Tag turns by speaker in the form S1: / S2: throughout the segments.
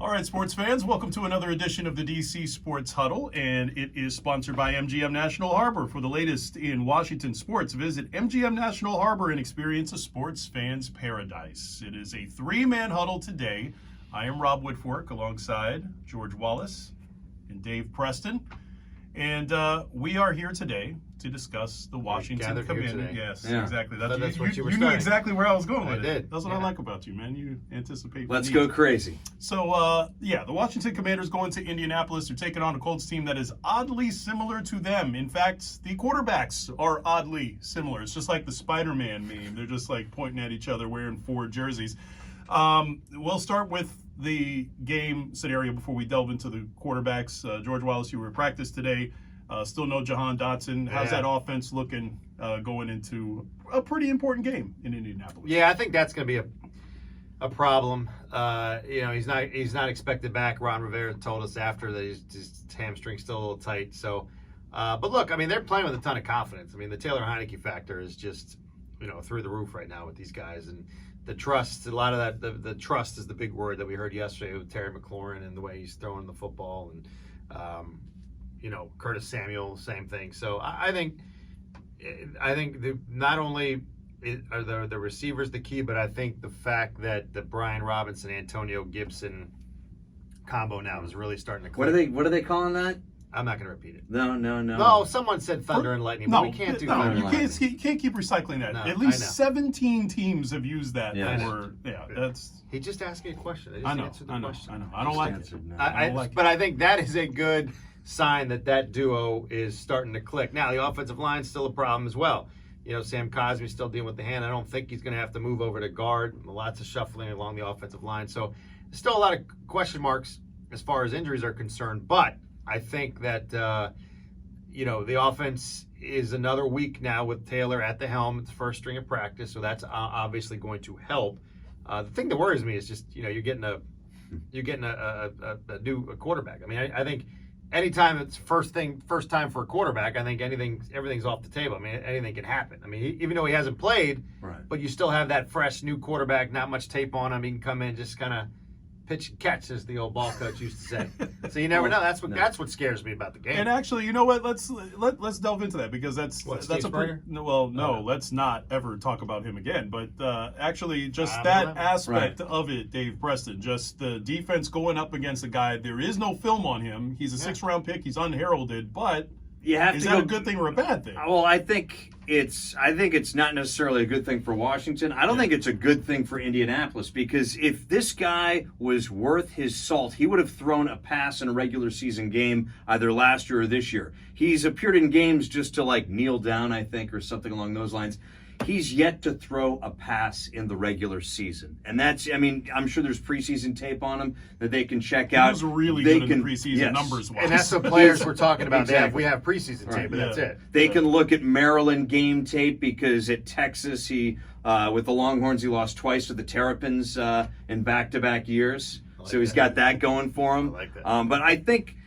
S1: All right, sports fans, welcome to another edition of the DC Sports Huddle, and it is sponsored by MGM National Harbor. For the latest in Washington sports, visit MGM National Harbor and experience a sports fan's paradise. It is a three-man huddle today. I am Rob Woodfork alongside George Wallace and Dave Preston, and we are here today to discuss the Washington Commanders. Yes,
S2: yeah.
S1: Exactly.
S2: That's what you were
S1: You knew exactly where I was going with it.
S2: I did.
S1: That's what I like about you, man. You anticipate.
S2: Let's go crazy.
S1: So, the Washington Commanders going to Indianapolis. They're taking on a Colts team that is oddly similar to them. In fact, the quarterbacks are oddly similar. It's just like the Spider-Man meme. They're just like pointing at each other wearing four jerseys. We'll start with the game scenario before we delve into the quarterbacks. George Wallace, you were at practice today. Still no Jahan Dotson. How's that offense looking going into a pretty important game in Indianapolis?
S3: Yeah, I think that's going to be a problem. He's not expected back. Ron Rivera told us after that his hamstring's still a little tight. So, but look, I mean, they're playing with a ton of confidence. I mean, the Taylor Heinicke factor is just through the roof right now with these guys, and the trust. A lot of that, the trust is the big word that we heard yesterday with Terry McLaurin and the way he's throwing the football, and Curtis Samuel, same thing. So I think not only are the receivers the key, but I think the fact that the Brian Robinson, Antonio Gibson combo now is really starting to click.
S2: What are they calling that?
S3: I'm not going to repeat it.
S2: No.
S3: No, someone said thunder and lightning, but we can't do thunder and lightning.
S1: You can't keep recycling that.
S3: No,
S1: At least 17 teams have used that.
S2: Yes.
S1: That's.
S3: He just asked me a question.
S1: I know. I don't like it.
S3: But I think that is a good sign that duo is starting to click. Now, the offensive line's still a problem as well. Sam Cosmi's still dealing with the hand. I don't think he's going to have to move over to guard. Lots of shuffling along the offensive line. So there's still a lot of question marks as far as injuries are concerned. But I think that, the offense is another week now with Taylor at the helm. It's first string of practice, so that's obviously going to help. The thing that worries me is just, you're getting a new quarterback. I mean, I think anytime it's first time for a quarterback, I think everything's off the table. I mean, anything can happen. I mean, even though he hasn't played,
S2: right,
S3: but you still have that fresh new quarterback, not much tape on him. He can come in, just kind of pitch and catch, as the old ball coach used to say. So you never know. That's what scares me about the game.
S1: And actually, you know what? Let's delve into that, because that's a pretty, let's not ever talk about him again. But actually, just that aspect of it, Dave Preston, just the defense going up against a guy. There is no film on him. He's a sixth-round pick. He's unheralded, but. Is that a good thing or a bad thing?
S2: Well, I think it's not necessarily a good thing for Washington. I don't think it's a good thing for Indianapolis, because if this guy was worth his salt, he would have thrown a pass in a regular season game either last year or this year. He's appeared in games just to kneel down, I think, or something along those lines. He's yet to throw a pass in the regular season. And I'm sure there's preseason tape on him that they can check out.
S1: He was really good in preseason numbers-wise.
S3: And that's the players we're talking about.
S2: Exactly.
S3: We have preseason tape, but that's it.
S2: They can look at Maryland game tape, because at Texas, with the Longhorns, he lost twice to the Terrapins in back-to-back years. So he's got that going for him.
S3: I like that.
S2: But I think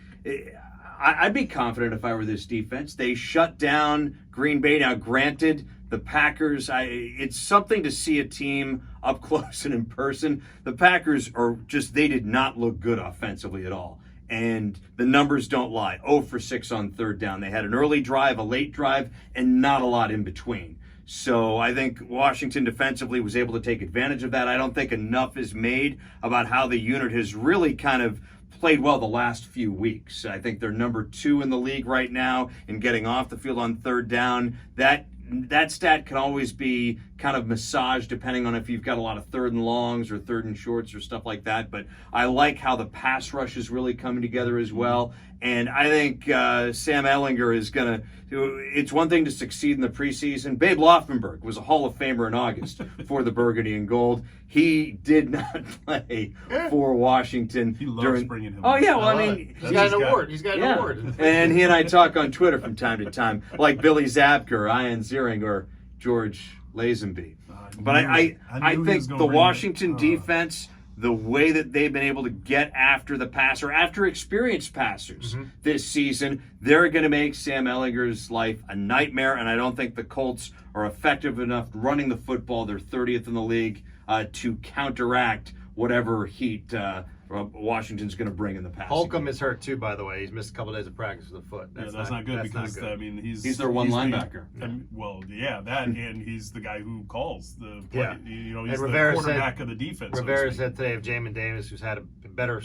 S2: I'd be confident if I were this defense. They shut down Green Bay. Now, granted, the Packers, it's something to see a team up close and in person. The Packers they did not look good offensively at all. And the numbers don't lie. 0 for 6 on third down. They had an early drive, a late drive, and not a lot in between. So I think Washington defensively was able to take advantage of that. I don't think enough is made about how the unit has really kind of played well the last few weeks. I think they're number 2 in the league right now in getting off the field on third down. That stat can always be kind of massaged depending on if you've got a lot of third and longs or third and shorts or stuff like that. But I like how the pass rush is really coming together as well. And I think Sam Ehlinger is going to – it's one thing to succeed in the preseason. Babe Loffenberg was a Hall-of-Famer in August for the Burgundy and Gold. He did not play for Washington.
S1: He loves bringing him.
S2: Oh, yeah. Well,
S3: he's got an award. He's got an award.
S2: And he and I talk on Twitter from time to time, like Billy Zabker, Ian Ziering, or George Lazenby. But I think the Washington defense, the way that they've been able to get after the passer, after experienced passers this season, they're going to make Sam Ehlinger's life a nightmare. And I don't think the Colts are effective enough running the football. They're 30th in the league to counteract whatever heat Washington's going to bring in the passing.
S3: Holcomb
S2: game.
S3: is hurt too, by the way. He's missed a couple days of practice with a foot.
S1: That's not good because
S3: not good.
S1: I mean
S2: He's their one linebacker.
S1: And he's the guy who calls the play.
S3: Yeah.
S1: You know,
S3: And
S1: he's the
S3: Rivera
S1: quarterback of the defense.
S3: Rivera said today of Jamin Davis, who's had a better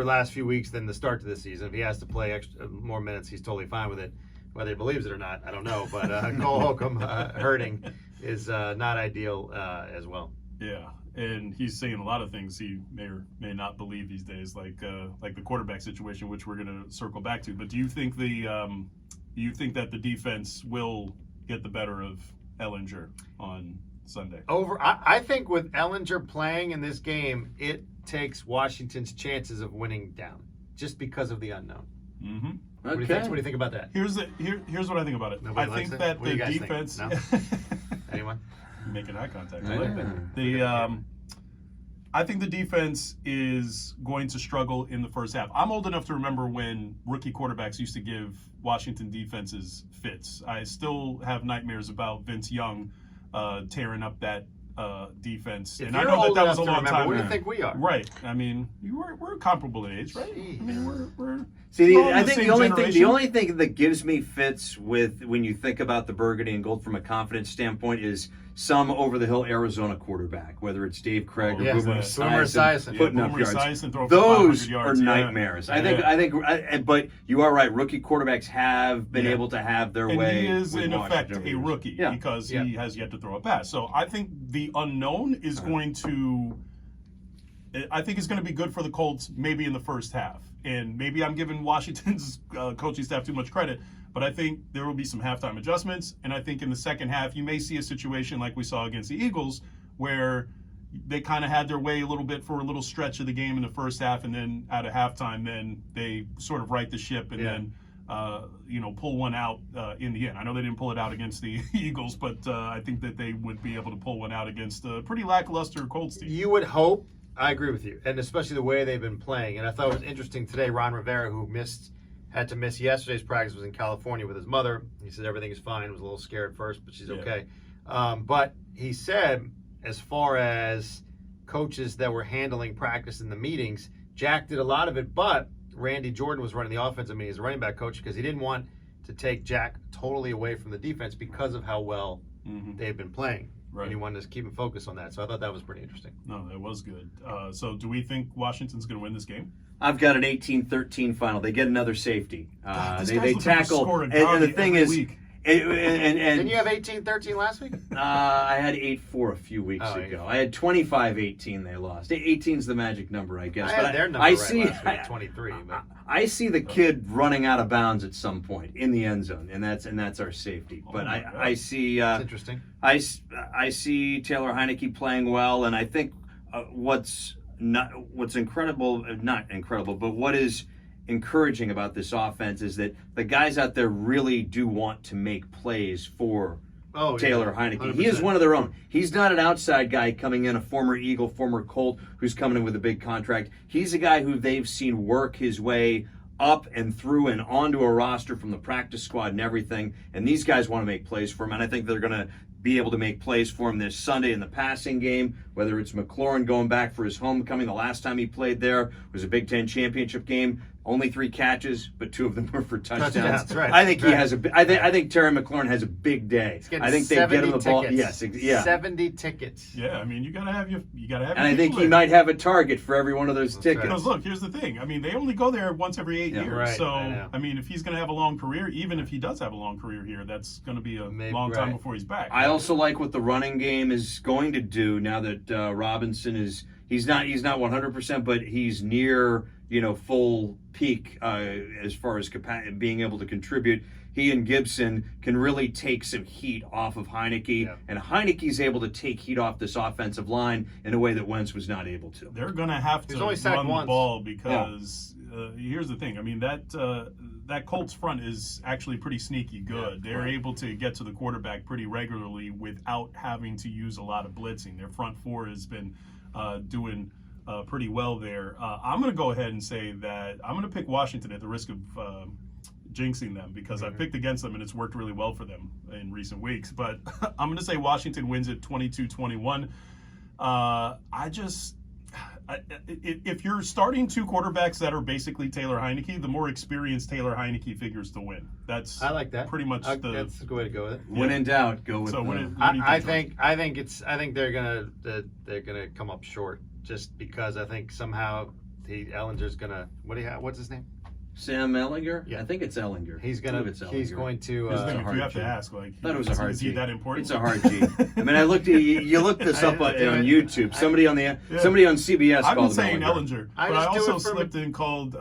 S3: last few weeks than the start to this season. If he has to play more minutes, he's totally fine with it. Whether he believes it or not, I don't know. But Cole Holcomb hurting is not ideal as well.
S1: Yeah, and he's saying a lot of things he may or may not believe these days, like the quarterback situation, which we're going to circle back to. But do you think that the defense will get the better of Ehlinger on Sunday?
S3: I think with Ehlinger playing in this game, it takes Washington's chances of winning down just because of the unknown.
S1: Mm-hmm.
S3: What do you think about that?
S1: Here's what I think about it.
S3: Nobody
S1: I
S3: likes
S1: think
S3: it?
S1: that
S3: What do
S1: the
S3: you guys
S1: defense.
S3: think? No? Anyone?
S1: Making eye contact.
S3: I
S1: I like
S3: like
S1: that. I think the defense is going to struggle in the first half. I'm old enough to remember when rookie quarterbacks used to give Washington defenses fits. I still have nightmares about Vince Young tearing up that defense.
S3: If
S1: and
S3: you're
S1: I know
S3: old
S1: that was a
S3: enough to
S1: long
S3: remember,
S1: time
S3: what do
S1: ago.
S3: you think we are?
S1: Right. I mean, we're comparable in age, right?
S3: Jeez.
S1: I mean, we're
S2: See,
S1: all in
S2: I
S1: the
S2: think
S1: same
S2: the
S1: generation.
S2: only thing that gives me fits with when you think about the burgundy and gold from a confidence standpoint is some over-the-hill Arizona quarterback, whether it's Dave Craig or
S3: Yes,
S2: Boomer
S3: Esiason.
S2: putting up
S1: Boomer
S2: yards.
S1: Esiason throwing for
S2: Those
S1: 500
S2: are
S1: yards.
S2: nightmares.
S1: Yeah.
S2: I think, but you are right. Rookie quarterbacks have been able to have their
S1: And
S2: way.
S1: he is,
S2: with
S1: in effect,
S2: Washington
S1: a
S2: over the
S1: rookie
S2: years. Yeah.
S1: because
S3: Yeah.
S1: he has yet to throw a pass. So I think the unknown is going to – I think it's going to be good for the Colts maybe in the first half. And maybe I'm giving Washington's coaching staff too much credit, but I think there will be some halftime adjustments. And I think in the second half you may see a situation like we saw against the Eagles where they kind of had their way a little bit for a little stretch of the game in the first half, and then at a halftime then they sort of right the ship and then pull one out in the end. I know they didn't pull it out against the Eagles, but I think that they would be able to pull one out against a pretty lackluster Colts team.
S3: You would hope. I agree with you, and especially the way they've been playing. And I thought it was interesting today, Ron Rivera, who had to miss yesterday's practice, was in California with his mother. He said everything is fine. Was a little scared at first, but she's okay. But he said, as far as coaches that were handling practice in the meetings, Jack did a lot of it, but Randy Jordan was running the offensive meetings as a running back coach because he didn't want to take Jack totally away from the defense because of how well they've been playing.
S1: Right.
S3: And he wanted to keep him focused on that. So I thought that was pretty interesting.
S1: No, that was good. So do we think Washington's going to win this game?
S2: I've got an 18-13 final. They get another safety.
S1: This
S2: They
S1: guy's looking for
S2: tackle,
S1: scoring
S2: and the
S1: Tommy
S2: thing
S1: every
S2: is,
S1: week.
S3: Didn't you have 18-13 last week?
S2: I had 8-4 a few weeks ago. I had 25-18. They lost. 18's the magic number, I guess.
S3: I had their number right last week at 23. But
S2: I see the kid running out of bounds at some point in the end zone, and that's our safety. But I see.
S3: it's interesting.
S2: I see Taylor Heinicke playing well, and I think what's incredible, not incredible, but what is encouraging about this offense is that the guys out there really do want to make plays for Taylor Heinicke.
S3: 100%.
S2: He is one of their own. He's not an outside guy coming in, a former Eagle, former Colt, who's coming in with a big contract. He's a guy who they've seen work his way up and through and onto a roster from the practice squad and everything. And these guys want to make plays for him. And I think they're going to be able to make plays for him this Sunday in the passing game, whether it's McLaurin going back for his homecoming. The last time he played there was a Big Ten championship game. Only 3 catches, but 2 of them were for touchdowns.
S3: Right.
S2: I think he has I think Terry McLaurin has a big day. I think they get him the ball.
S3: Tickets.
S2: Yes, yeah.
S3: 70 tickets.
S1: Yeah, I mean you gotta have your
S2: And I think he might have a target for every one of those tickets.
S1: Because look, here's the thing. I mean, they only go there once every 8 years.
S3: Right,
S1: So
S3: I
S1: mean, if he's gonna have a long career, even if he does have a long career here, that's gonna be a long time before he's back.
S2: I also like what the running game is going to do now that Robinson is. He's not 100%, but he's near full peak as far as being able to contribute. He and Gibson can really take some heat off of Heinicke, and Heinicke's able to take heat off this offensive line in a way that Wentz was not able to.
S1: They're gonna have to
S3: only sacked
S1: run
S3: once.
S1: the ball because here's the thing. I mean that Colts front is actually pretty sneaky good. They're able to get to the quarterback pretty regularly without having to use a lot of blitzing. Their front four has been doing pretty well there. I'm going to go ahead and say that I'm going to pick Washington at the risk of jinxing them because I picked against them and it's worked really well for them in recent weeks. But I'm going to say Washington wins it 22-21. if you're starting two quarterbacks that are basically Taylor Heinicke, the more experienced Taylor Heinicke figures to win.
S3: I like that.
S1: Pretty much
S3: that's a good way to go with it.
S2: When in doubt, go with.
S1: So
S3: I think they're gonna come up short just because I think somehow Ehlinger's gonna what's his name?
S2: Sam Ehlinger?
S3: Yeah.
S2: I think it's Ehlinger.
S3: He's
S2: I believe it's
S3: he's
S2: Ehlinger.
S3: going to.
S1: If you
S2: hard
S1: have
S2: G.
S1: to ask, like,
S2: I thought it was a hard
S1: is
S2: G.
S1: he that important?
S2: It's a hard G. I mean, I looked. You looked this up on YouTube. Somebody on CBS
S1: I've been
S2: called him
S1: saying
S2: Ehlinger.
S1: Ehlinger,
S3: I
S1: but I
S3: just do
S1: also
S3: it for
S1: slipped in called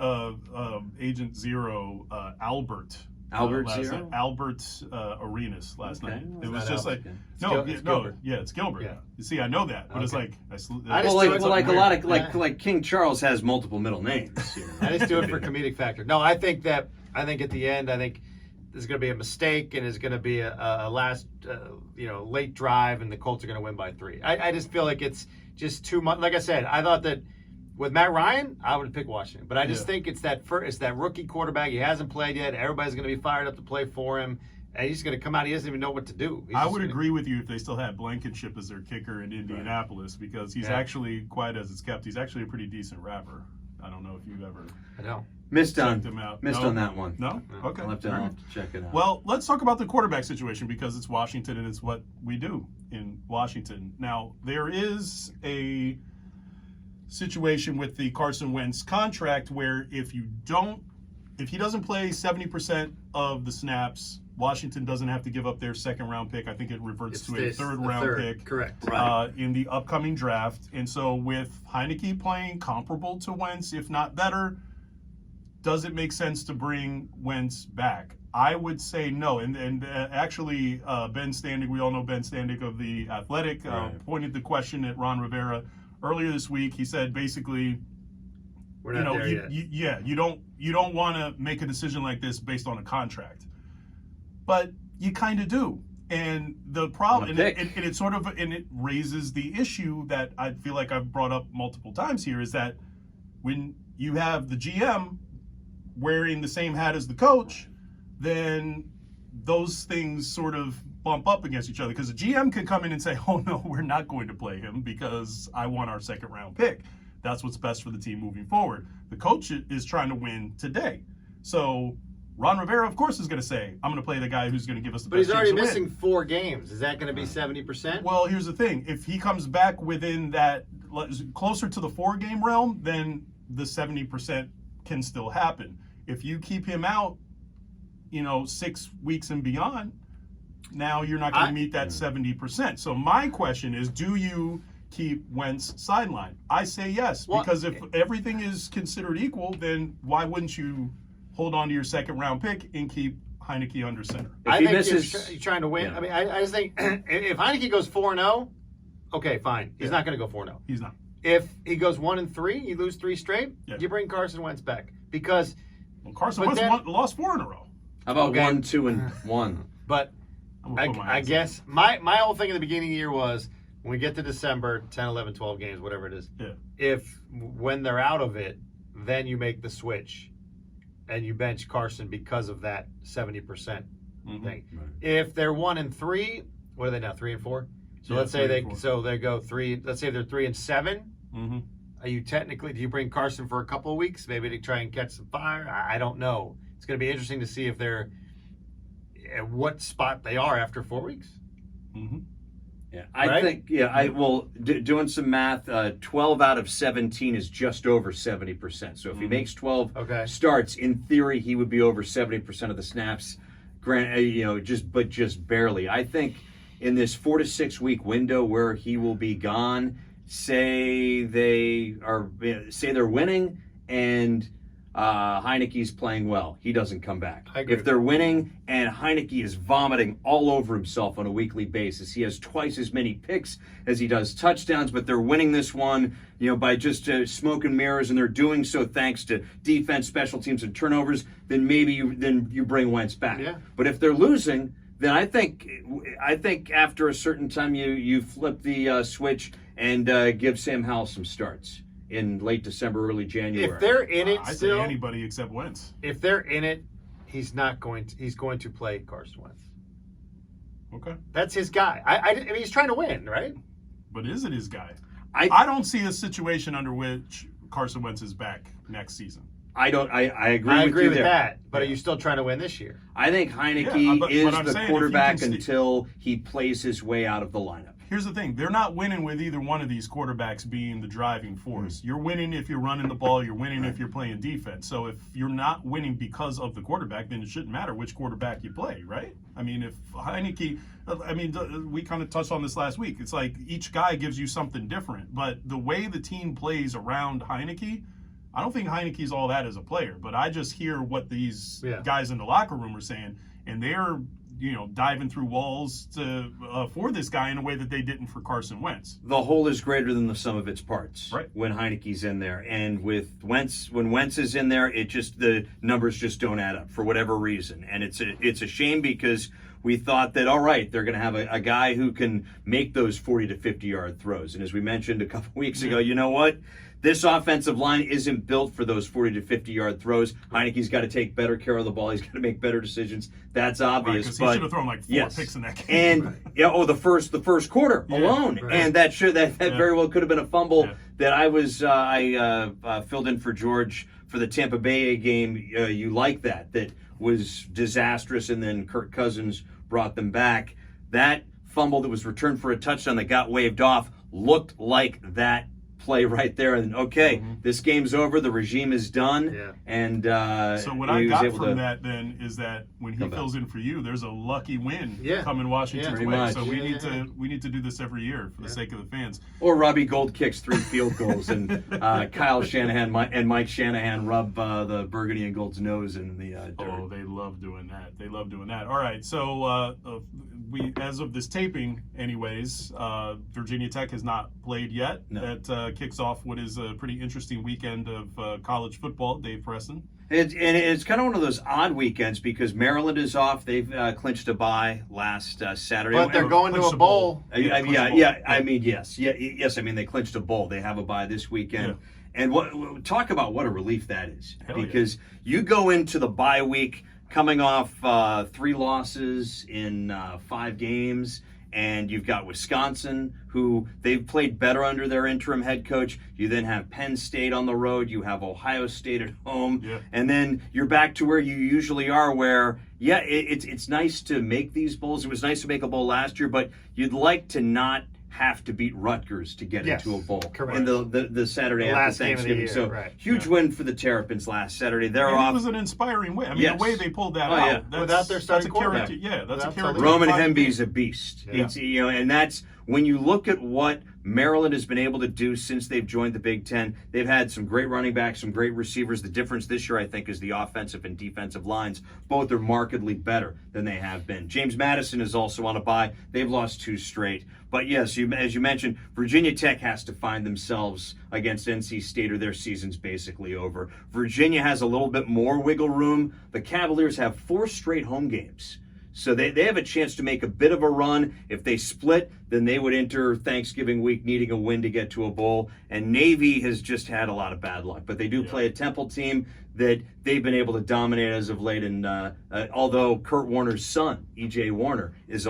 S1: Agent Zero Albert.
S2: Albert Zero?
S1: Albert Arenas last
S2: Okay.
S1: night.
S2: Well,
S1: It was
S3: not
S1: just
S3: Albert.
S1: like
S3: It's Gilbert.
S1: it's Gilbert.
S3: Yeah.
S1: You see, I know that, but it's
S3: Okay.
S1: like
S3: I just
S2: Well,
S3: do it
S2: like a
S3: weird.
S2: lot of like King Charles has multiple middle names. You know?
S3: I just do it for comedic factor. No, I think at the end, there's going to be a mistake and it's going to be a last, late drive, and the Colts are going to win by 3. I just feel like it's just too much. Like I said, I thought that with Matt Ryan, I would pick Washington, but I just think it's that rookie quarterback. He hasn't played yet. Everybody's going to be fired up to play for him, and he's going to come out. He doesn't even know what to do.
S1: I would agree with you if they still had Blankenship as their kicker in Indianapolis, because he's actually, quiet as it's kept, he's actually a pretty decent rapper. I don't know if you've ever
S3: I know.
S2: Missed on
S1: checked him out.
S2: on that one.
S1: No? Okay.
S2: I'll have to
S1: All right.
S2: check it out.
S1: Well, let's talk about the quarterback situation, because it's Washington and it's what we do in Washington. Now, there is a situation with the Carson Wentz contract where if he doesn't play 70% of the snaps, Washington doesn't have to give up their second-round pick. I think it reverts to a third-round pick.
S3: Correct.
S1: In the upcoming draft. And so with Heinicke playing comparable to Wentz, if not better, does it make sense to bring Wentz back? I would say no. And actually, Ben Standig, we all know Ben Standig of The Athletic, pointed the question at Ron Rivera earlier this week. He said basically,
S3: We're not there yet.
S1: you don't want to make a decision like this based on a contract. But you kind of do. And the problem, and it raises the issue that I feel like I've brought up multiple times here, is that when you have the GM wearing the same hat as the coach, then those things sort of bump up against each other, because the GM can come in and say, oh no, we're not going to play him because I want our second round pick. That's what's best for the team moving forward. The coach is trying to win today. So Ron Rivera, of course, is going to say, I'm going to play the guy who's going to give us the best chance to win.
S3: But he's already missing 4 games. Is that going to be 70%?
S1: Well, here's the thing. If he comes back within that, closer to the 4-game realm, then the 70% can still happen. If you keep him out, 6 weeks and beyond, now you're not going to meet that 70%. So my question is, do you keep Wentz sidelined? I say yes, because if everything is considered equal, then why wouldn't you hold on to your second round pick and keep Heinicke under center?
S3: I think if you're trying to win. Yeah. I mean, I just think if Heinicke goes 4-0, okay, fine. He's not going to go 4-0.
S1: He's not.
S3: If he goes 1-3, you lose 3 straight, you bring Carson Wentz back, because
S1: Carson Wentz lost 4 in a row.
S2: How about 1, 2, and 1?
S3: But I guess my whole thing at the beginning of the year was, when we get to December, 10, 11, 12 games, whatever it is, when they're out of it, then you make the switch and you bench Carson because of that 70% thing. Right. If they're 1-3, what are they now? 3-4. So let's say they go 3. Let's say they're 3-7.
S1: Mm-hmm.
S3: Are you technically? Do you bring Carson for a couple of weeks, maybe to try and catch some fire? I don't know. It's going to be interesting to see if they're at what spot they are after 4 weeks.
S1: Mm-hmm.
S2: Yeah, I think. Yeah, doing some math. 12 out of 17 is just over 70%. So if he makes 12 starts, in theory, he would be over 70% of the snaps. Just barely. I think in this 4 to 6 week window where he will be gone, say they're winning and Heinicke's playing well, he doesn't come back. If they're winning and Heinicke is vomiting all over himself on a weekly basis, he has twice as many picks as he does touchdowns, but they're winning this one, by just smoke and mirrors, and they're doing so thanks to defense, special teams, and turnovers, then maybe you bring Wentz back. Yeah. But if they're losing, then I think after a certain time you flip the switch and give Sam Howell some starts in late December, early January.
S3: If they're in it,
S1: I say anybody except Wentz.
S3: If they're in it, he's going to play Carson Wentz.
S1: Okay,
S3: that's his guy. I mean, he's trying to win, right?
S1: But is it his guy? I don't see a situation under which Carson Wentz is back next season.
S2: I don't. I agree.
S3: I
S2: with
S3: agree
S2: you
S3: with
S2: there.
S3: that. But are you still trying to win this year?
S2: I think Heinicke
S1: Yeah, but
S2: is
S1: I'm
S2: the
S1: saying if you
S2: quarterback
S1: can
S2: until he plays his way out of the lineup.
S1: Here's the thing. They're not winning with either one of these quarterbacks being the driving force. You're winning if you're running the ball. You're winning if you're playing defense. So if you're not winning because of the quarterback, then it shouldn't matter which quarterback you play, right? I mean, if Heinicke, we kind of touched on this last week. It's like each guy gives you something different. But the way the team plays around Heinicke, I don't think Heinicke's all that as a player. But I just hear what these guys in the locker room are saying, and they're diving through walls for this guy in a way that they didn't for Carson Wentz.
S2: The whole is greater than the sum of its parts.
S1: Right.
S2: When Heinicke's in there, and when Wentz is in there, the numbers just don't add up for whatever reason, and it's a shame because we thought that all right, they're going to have a guy who can make those 40 to 50-yard throws, and as we mentioned a couple weeks ago, you know what? This offensive line isn't built for those 40 to 50-yard throws. Heinicke's got to take better care of the ball. He's got to make better decisions. That's obvious.
S1: Right, 'cause he should have thrown like 4 picks in that game.
S2: And the first quarter alone,
S1: right.
S2: and that very well could have been a fumble that I filled in for George for the Tampa Bay game. You like that was disastrous, and then Kirk Cousins brought them back. That fumble that was returned for a touchdown that got waved off looked like that play right there, and this game's over, the regime is done, and
S1: so what I got from that then is that when he fills in for you, there's a lucky win coming Washington's way.
S2: much.
S1: So we need to do this every year for the sake of the fans.
S2: Or Robbie Gould kicks 3 field goals, and Kyle Shanahan and Mike Shanahan rub the burgundy and gold's nose in the dirt.
S1: Oh, they love doing that. They love doing that. All right, so we, as of this taping, anyways, Virginia Tech has not played yet.
S2: No.
S1: That kicks off what is a pretty interesting weekend of college football. Dave Preston.
S2: It's kind of one of those odd weekends because Maryland is off. They've clinched a bye last Saturday.
S3: But they're going to a bowl.
S2: Yes. I mean, yes. I mean, they clinched a bowl. They have a bye this weekend. Yeah. And talk about what a relief that is. Because you go into the bye week coming off 3 losses in 5 games. And you've got Wisconsin, who they've played better under their interim head coach. You then have Penn State on the road. You have Ohio State at home. Yeah. And then you're back to where you usually are, where, it's nice to make these bowls. It was nice to make a bowl last year, but you'd like to not have to beat Rutgers to get into a bowl.
S3: Correct.
S2: In the Saturday after Thanksgiving. So huge win for the Terrapins last Saturday. They're off.
S1: It was an inspiring win. I mean, the way they pulled that out.
S3: Without their starting quarterback.
S1: That's a character.
S2: Roman Hemby's a beast. Yeah. And that's when you look at what Maryland has been able to do since they've joined the Big Ten. They've had some great running backs, some great receivers. The difference this year, I think, is the offensive and defensive lines. Both are markedly better than they have been. James Madison is also on a bye. They've lost 2 straight. But yes, as you mentioned, Virginia Tech has to find themselves against NC State or their season's basically over. Virginia has a little bit more wiggle room. The Cavaliers have 4 straight home games. So they have a chance to make a bit of a run. If they split, then they would enter Thanksgiving week needing a win to get to a bowl. And Navy has just had a lot of bad luck. But they do play a Temple team that they've been able to dominate as of late. And although Kurt Warner's son, E.J. Warner, is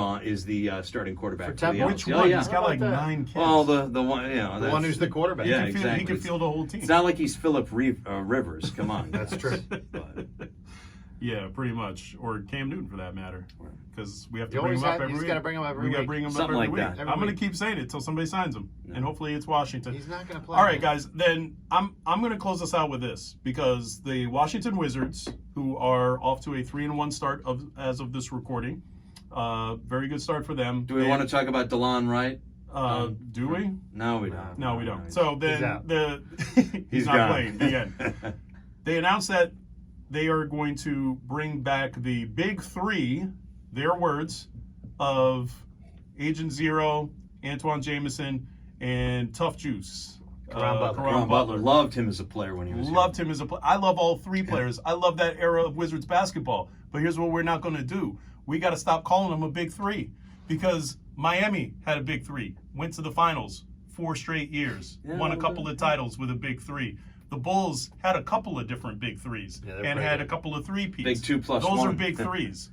S2: the starting quarterback for
S3: Temple.
S1: Which one? He's got like 9 kids.
S2: Well, the one,
S3: the one who's the quarterback.
S2: Yeah,
S1: exactly. He can field the whole team.
S2: It's not like he's Phillip Rivers. Come on.
S3: That's true.
S1: Yeah, pretty much. Or Cam Newton, for that matter. Because we have to
S3: You
S1: bring him up
S3: always
S1: every week.
S3: got to bring him up every
S1: We got to
S3: week.
S1: bring him
S2: Something
S1: up every
S2: like
S1: week.
S2: that.
S1: I'm going to keep saying it until somebody signs him. And hopefully it's Washington.
S3: He's not going to play.
S1: All right, guys. Then I'm going to close this out with this. Because the Washington Wizards, who are off to a 3-1 start as of this recording, very good start for them.
S2: Do we want to talk about DeLon Wright?
S1: Do we?
S2: No, we don't.
S1: No, we don't. So then he's not
S2: gone.
S1: playing. The end. They announced that they are going to bring back the big 3, their words, of Agent Zero, Antoine Jameson, and Tough Juice.
S2: Caron Butler. Loved him as a player when he was
S1: Loved him as a player. I love all 3 players. I love that era of Wizards basketball. But here's what we're not going to do. We got to stop calling them a big 3. Because Miami had a big 3. Went to the finals 4 straight years. Won a couple of titles with a big 3. The Bulls had a couple of different big 3s and had a couple of 3-peats.
S2: Big 2+1.
S1: Those are big 3s.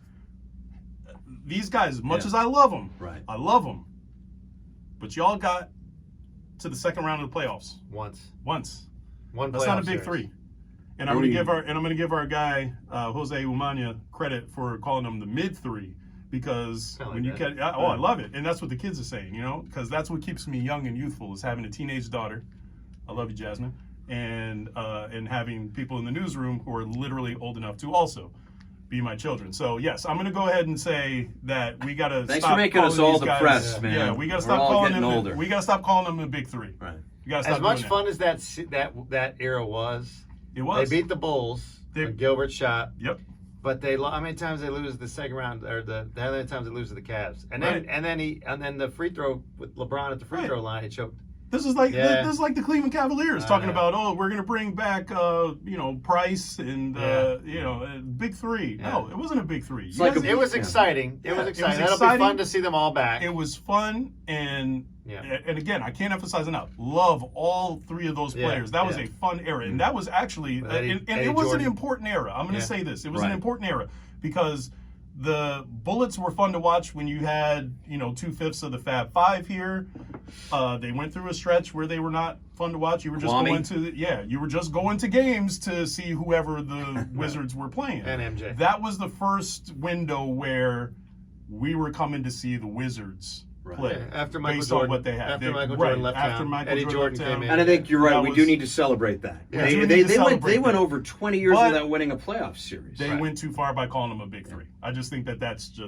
S1: These guys, as much as I love them, I love them. But y'all got to the second round of the playoffs?
S3: Once.
S1: That's
S3: playoff
S1: not a big
S3: series.
S1: three. And I'm gonna give our guy Jose Umania credit for calling him the mid three, because
S3: I like
S1: when you
S3: that.
S1: get I love it, and that's what the kids are saying, because that's what keeps me young and youthful, is having a teenage daughter. I love you, Jasmine, and having people in the newsroom who are literally old enough to also be my children. So yes, I'm gonna go ahead and say that we gotta.
S2: Thanks
S1: stop
S2: for making us
S1: calling
S2: all
S1: these guys-
S2: depressed, man.
S1: Yeah, we gotta
S2: We're
S1: stop
S2: all
S1: calling
S2: getting
S1: them.
S2: older.
S1: We gotta stop calling them the big three.
S2: Right.
S1: You gotta stop
S3: As much
S1: doing
S3: fun as that era was,
S1: it was.
S3: they beat the Bulls when Gilbert shot.
S1: Yep.
S3: But how many times they lose the second round, or how many times they lose to the Cavs, and then
S1: Right.
S3: and then the free throw with LeBron at the free throw line, he choked.
S1: This is like
S3: Yeah.
S1: this is like the Cleveland Cavaliers
S3: I
S1: talking
S3: know.
S1: about, we're gonna bring back Price and big three.
S3: Yeah.
S1: No, it wasn't a big three.
S2: It's
S1: You
S2: like
S1: guys-
S3: It was exciting.
S1: Yeah,
S3: It was
S1: it was
S3: exciting. That'll
S1: exciting.
S3: be fun to see them all back.
S1: It was fun, and again, I can't emphasize enough. Love all three of those players. That was a fun era, and that was actually,
S3: Eddie
S1: it was an
S3: Jordan.
S1: important era. I'm going to say this: it was an
S2: Right.
S1: important era because the Bullets were fun to watch when you had 2/5 of the Fab Five here. They went through a stretch where they were not fun to watch. You were just going to games to see whoever the Wizards were playing.
S3: And MJ.
S1: That was the first window where we were coming to see the Wizards play.
S3: Yeah, after Michael
S1: based
S3: Jordan,
S1: on what they had.
S3: after Michael Jordan left
S1: after
S3: town,
S1: Michael
S3: Eddie
S1: Jordan
S3: Jordan
S1: left
S3: came
S1: town.
S3: in.
S2: And I think you're right.
S1: That
S2: We
S1: was-
S2: do need to celebrate that.
S1: Yeah,
S2: They
S1: we need
S2: they,
S1: to
S2: they went
S1: celebrate
S2: they went
S1: that.
S2: over 20 years
S1: But-
S2: without winning a playoff series.
S1: They went too far by calling them a big three. I just think that's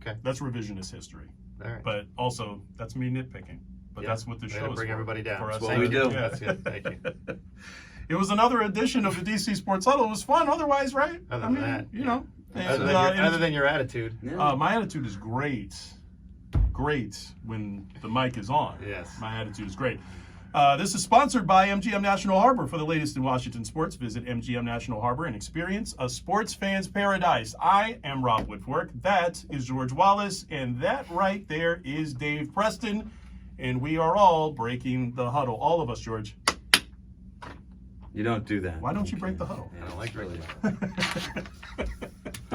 S3: Okay.
S1: that's revisionist history.
S3: All right.
S1: But also, that's me nitpicking. But
S3: Yeah.
S1: that's what the
S3: Way
S1: show
S3: to
S1: is
S3: bring
S1: for.
S3: everybody down.
S1: For us.
S3: That's
S2: what we do.
S1: Yeah.
S3: That's it. Thank you.
S1: It was another edition of the DC Sports Huddle. It was fun otherwise, right?
S3: Other
S1: I
S3: than
S1: mean,
S3: that,
S1: you know.
S3: Other
S1: And,
S3: than your attitude.
S2: Yeah.
S1: my attitude is great when the mic is on.
S3: Yes.
S1: My attitude is great. This is sponsored by MGM National Harbor. For the latest in Washington sports, visit MGM National Harbor and experience a sports fan's paradise. I am Rob Woodfork. That is George Wallace. And that right there is Dave Preston. And we are all breaking the huddle. All of us, George.
S2: You don't do that.
S1: Why don't you break the huddle?
S3: I don't like breaking it.